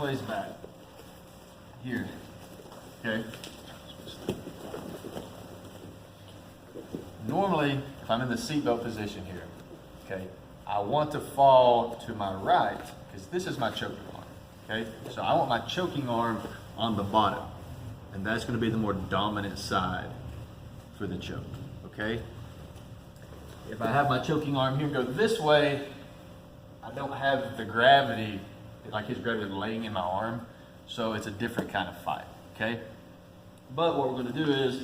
plays back. Here, okay? Normally, if I'm in the seatbelt position here, okay, I want to fall to my right because this is my choking arm, okay? So I want my choking arm on the bottom, and that's going to be the more dominant side for the choke, okay? If I have my choking arm here go this way, I don't have the gravity, like his gravity laying in my arm, so it's a different kind of fight, okay? But what we're going to do is,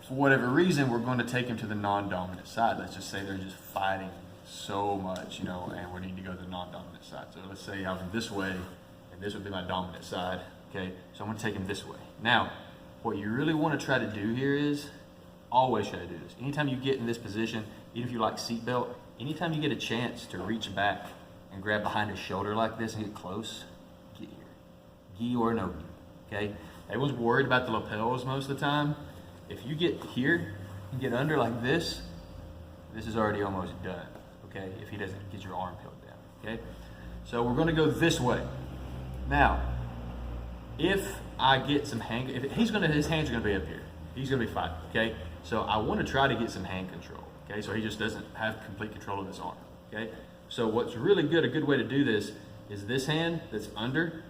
for whatever reason, we're going to take him to the non-dominant side. Let's just say they're just fighting so much, you know, and we need to go to the non-dominant side. So let's say I'm this way, and this would be my dominant side, okay? So I'm going to take him this way. Now, what you really want to try to do here is, always try to do this. Anytime you get in this position, even if you like seatbelt, anytime you get a chance to reach back and grab behind his shoulder like this and get close, get here. Gi or no gi, okay? Everyone's worried about the lapels most of the time. If you get here and get under like this is already almost done, okay? If he doesn't get your arm held down, okay? So we're gonna go this way. Now, if I get some hand, his hands are gonna be up here. He's gonna be fighting, okay? So I wanna try to get some hand control, okay? So he just doesn't have complete control of his arm, okay? So what's really good, a good way to do this is this hand that's under,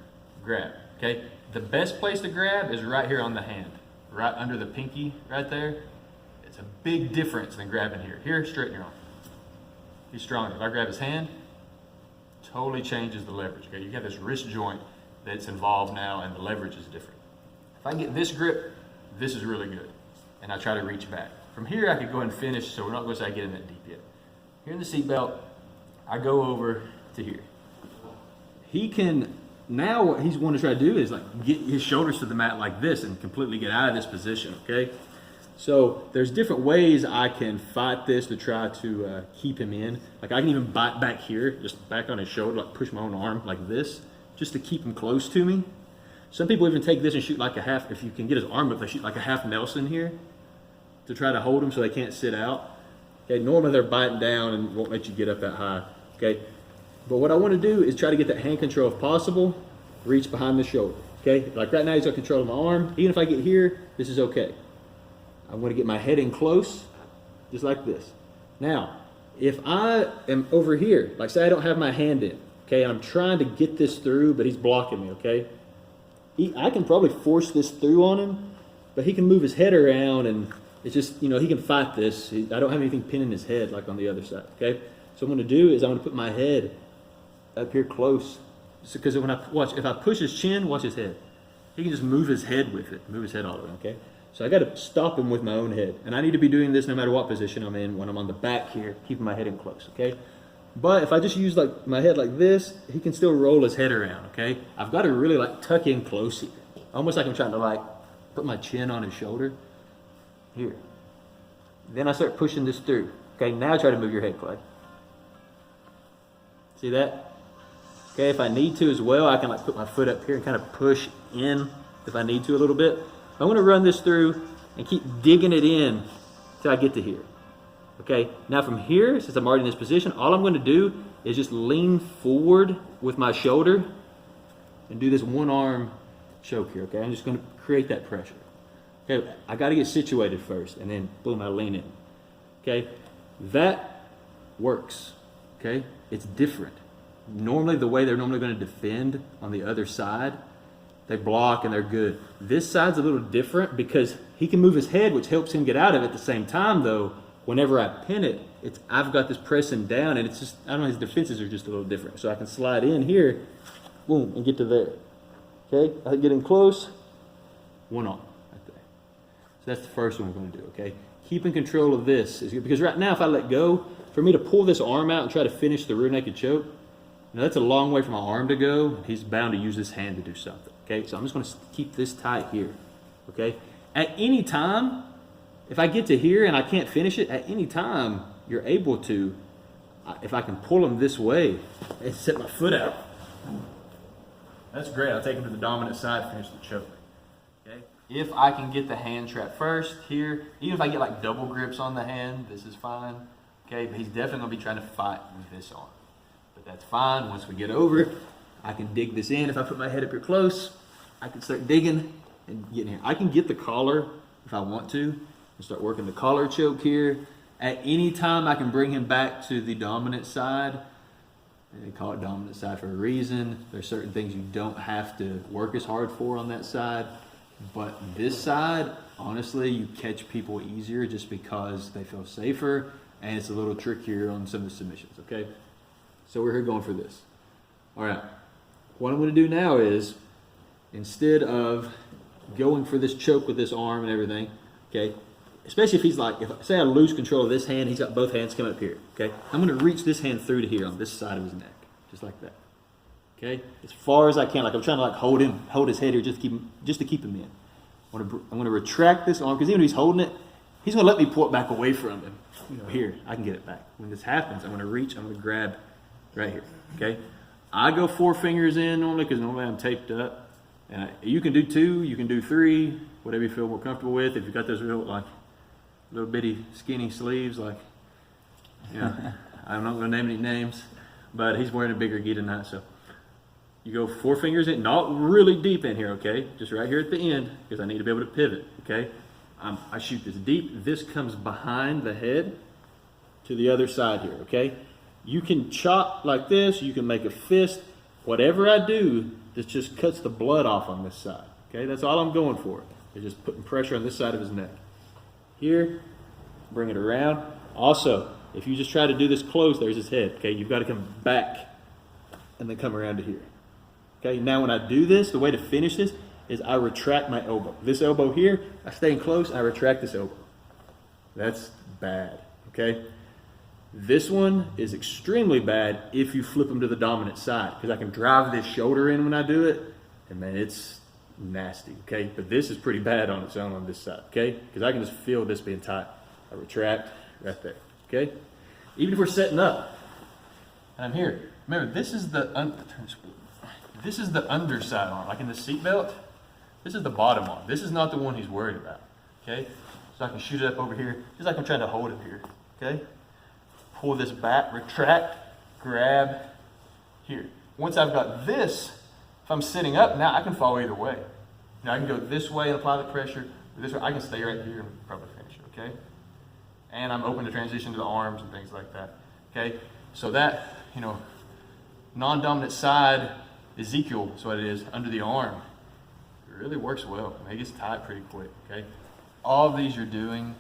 grab, okay? The best place to grab is right here on the hand, right under the pinky right there. It's a big difference than grabbing here. Here, straighten your arm. He's stronger. If I grab his hand, totally changes the leverage, okay? You have this wrist joint that's involved now and the leverage is different. If I get this grip, this is really good. And I try to reach back. From here, I could go and finish, so we're not going to say I get in that deep yet. Here in the seatbelt, I go over to here. He can, now what he's going to try to do is like get his shoulders to the mat like this and completely get out of this position, okay? So there's different ways I can fight this to try to keep him in. Like I can even bite back here, just back on his shoulder, like push my own arm like this, just to keep him close to me. Some people even take this and shoot like a half, if you can get his arm up, they shoot like a half Nelson here to try to hold him so they can't sit out. Okay, normally they're biting down and won't let you get up that high, okay? But what I want to do is try to get that hand control if possible, reach behind the shoulder, okay? Like right now he's got control of my arm. Even if I get here, this is okay. I'm going to get my head in close, just like this. Now, if I am over here, like say I don't have my hand in, okay, and I'm trying to get this through, but he's blocking me, okay? I can probably force this through on him, but he can move his head around and it's just, you know, he can fight this. I don't have anything pinning his head like on the other side, okay? So what I'm going to do is I'm going to put my head up here close. Because when if I push his chin, watch his head. He can just move his head with it, move his head all the way, okay? So I got to stop him with my own head. And I need to be doing this no matter what position I'm in when I'm on the back here, keeping my head in close, okay? But if I just use like my head like this, he can still roll his head around, okay? I've got to really like tuck in close here. Almost like I'm trying to like put my chin on his shoulder. Here. Then I start pushing this through. Okay, now try to move your head, Clay. See that? Okay, if I need to as well, I can like put my foot up here and kind of push in if I need to a little bit. I'm going to run this through and keep digging it in till I get to here. Okay, now from here, since I'm already in this position, all I'm going to do is just lean forward with my shoulder and do this one arm choke here, okay? I'm just going to create that pressure. Okay, I got to get situated first, and then boom, I lean in. Okay, that works. Okay, it's different. Normally, the way they're normally going to defend on the other side, they block and they're good. This side's a little different because he can move his head, which helps him get out of it. At the same time, though, whenever I pin it, I've got this pressing down, and it's just, I don't know, his defenses are just a little different. So I can slide in here, boom, and get to there. Okay, I get in close, one arm. So that's the first one we're going to do, okay? Keeping control of this is good because right now if I let go, for me to pull this arm out and try to finish the rear naked choke, that's a long way for my arm to go. He's bound to use this hand to do something, okay? So I'm just going to keep this tight here, okay? At any time, if I get to here and I can't finish it, at any time you're able to, if I can pull him this way and set my foot out. That's great. I'll take him to the dominant side, finish the choke. If I can get the hand trap first here, even if I get like double grips on the hand, this is fine. Okay, but he's definitely gonna be trying to fight with this arm. But that's fine. Once we get over, I can dig this in. If I put my head up here close, I can start digging and getting here. I can get the collar if I want to and start working the collar choke here. At any time, I can bring him back to the dominant side. And they call it dominant side for a reason. There's certain things you don't have to work as hard for on that side. But this side, honestly, you catch people easier just because they feel safer, and it's a little trickier on some of the submissions, okay? So we're here going for this. All right, what I'm gonna do now is, instead of going for this choke with this arm and everything, okay, especially if he's like, if say I lose control of this hand, he's got both hands coming up here, okay? I'm gonna reach this hand through to here on this side of his neck, just like that, okay? As far as I can, like I'm trying to like hold his head here just to keep him in. I'm gonna retract this arm, because even if he's holding it, he's gonna let me pull it back away from him. You know, here, I can get it back. When this happens, I'm gonna reach, I'm gonna grab right here, okay? I go 4 fingers in normally, because normally I'm taped up. And you can do 2, you can do 3, whatever you feel more comfortable with. If you've got those real, like, little bitty skinny sleeves, like, yeah, I'm not going to name any names, but he's wearing a bigger gi tonight, so. You go 4 fingers in, not really deep in here, okay? Just right here at the end, because I need to be able to pivot, okay? I shoot this deep. This comes behind the head to the other side here, okay? You can chop like this, you can make a fist. Whatever I do, this just cuts the blood off on this side, okay? That's all I'm going for. It's just putting pressure on this side of his neck. Here, bring it around. Also, if you just try to do this close, there's his head, okay? You've got to come back and then come around to here. Okay, now when I do this, the way to finish this is I retract my elbow. This elbow here, I stay in close, I retract this elbow. That's bad, okay? This one is extremely bad if you flip them to the dominant side, because I can drive this shoulder in when I do it, and man, it's nasty, okay? But this is pretty bad on its own on this side, okay? Because I can just feel this being tight. I retract right there, okay? Even if we're setting up, and I'm here. Remember, this is the underside arm, like in the seatbelt. This is the bottom arm. This is not the one he's worried about, okay? So I can shoot it up over here, just like I'm trying to hold it here, okay? Pull this back, retract, grab here. Once I've got this, if I'm sitting up, now I can fall either way. Now I can go this way and apply the pressure, or this way. I can stay right here and probably finish it, okay? And I'm open to transition to the arms and things like that, okay? So that, you know, non-dominant side, Ezequiel, that's what it is, under the arm. It really works well. I mean, it gets tight pretty quick, okay? All of these you're doing,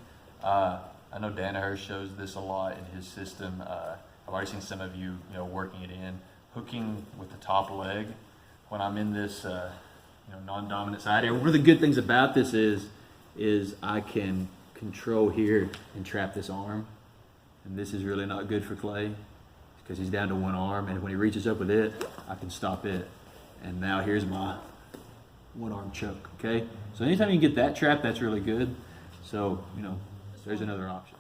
I know Danaher shows this a lot in his system. I've already seen some of you, working it in. Hooking with the top leg when I'm in this, non-dominant side area. One of the good things about this is I can control here and trap this arm. And this is really not good for Clay because he's down to one arm. And when he reaches up with it, I can stop it. And now here's my one arm choke, okay? So anytime you can get that trap, that's really good. So, there's another option.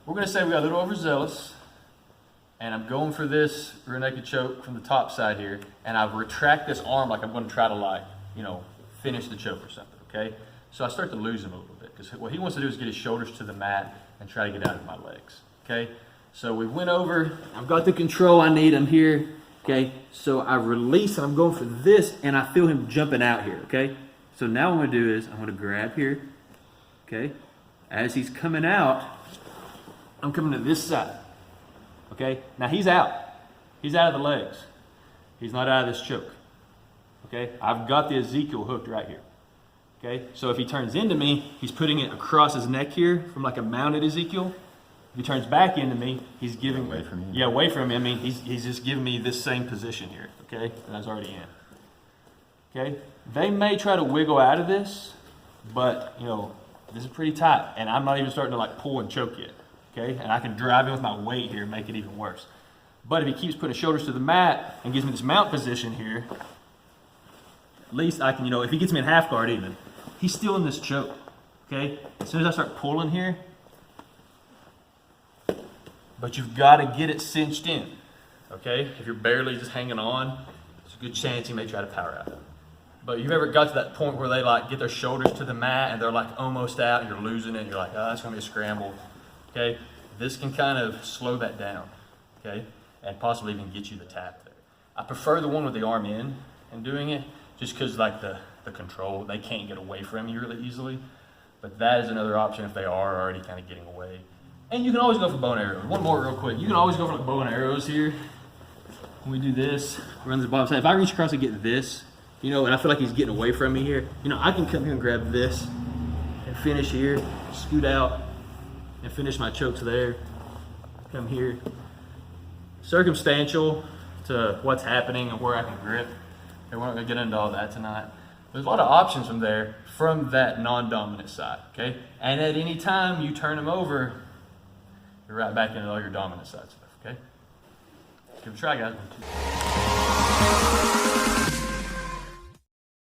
We're going to say we got a little overzealous, and I'm going for this rear naked choke from the top side here, and I retract this arm like I'm going to try to finish the choke or something, okay? So I start to lose him a little bit, because what he wants to do is get his shoulders to the mat and try to get out of my legs, okay? So we went over, I've got the control I need, I'm here, okay? So I release, and I'm going for this, and I feel him jumping out here, okay? So now what I'm going to do is I'm going to grab here, okay? As he's coming out, I'm coming to this side. Okay? Now he's out. He's out of the legs. He's not out of this choke. Okay? I've got the Ezequiel hooked right here. Okay? So if he turns into me, he's putting it across his neck here from like a mounted Ezequiel. If he turns back into me, he's giving away from you. Yeah, away from me. I mean, he's just giving me this same position here. Okay? That I was already in. Okay? They may try to wiggle out of this, but this is pretty tight, and I'm not even starting to pull and choke yet, okay? And I can drive in with my weight here and make it even worse. But if he keeps putting his shoulders to the mat and gives me this mount position here, at least I can, if he gets me in half guard even, he's still in this choke, okay? As soon as I start pulling here, but you've got to get it cinched in, okay? If you're barely just hanging on, there's a good chance he may try to power out. But you've ever got to that point where they get their shoulders to the mat and they're almost out and you're losing it and you're like, oh, it's going to be a scramble. Okay? This can kind of slow that down. Okay? And possibly even get you the tap there. I prefer the one with the arm in and doing it, just because like the control, they can't get away from you really easily. But that is another option if they are already kind of getting away. And you can always go for bow and arrows. One more real quick. You can always go for like bow and arrows here. When we do this, run this bottom side. If I reach across and get this, you know, and I feel like he's getting away from me here, you know, I can come here and grab this and finish here, scoot out and finish my chokes there. Come here. Circumstantial to what's happening and where I can grip. Okay, we're not gonna get into all that tonight. There's a lot of options from there, from that non-dominant side, okay? And at any time you turn them over, you're right back into all your dominant side stuff, okay? Give it a try, guys.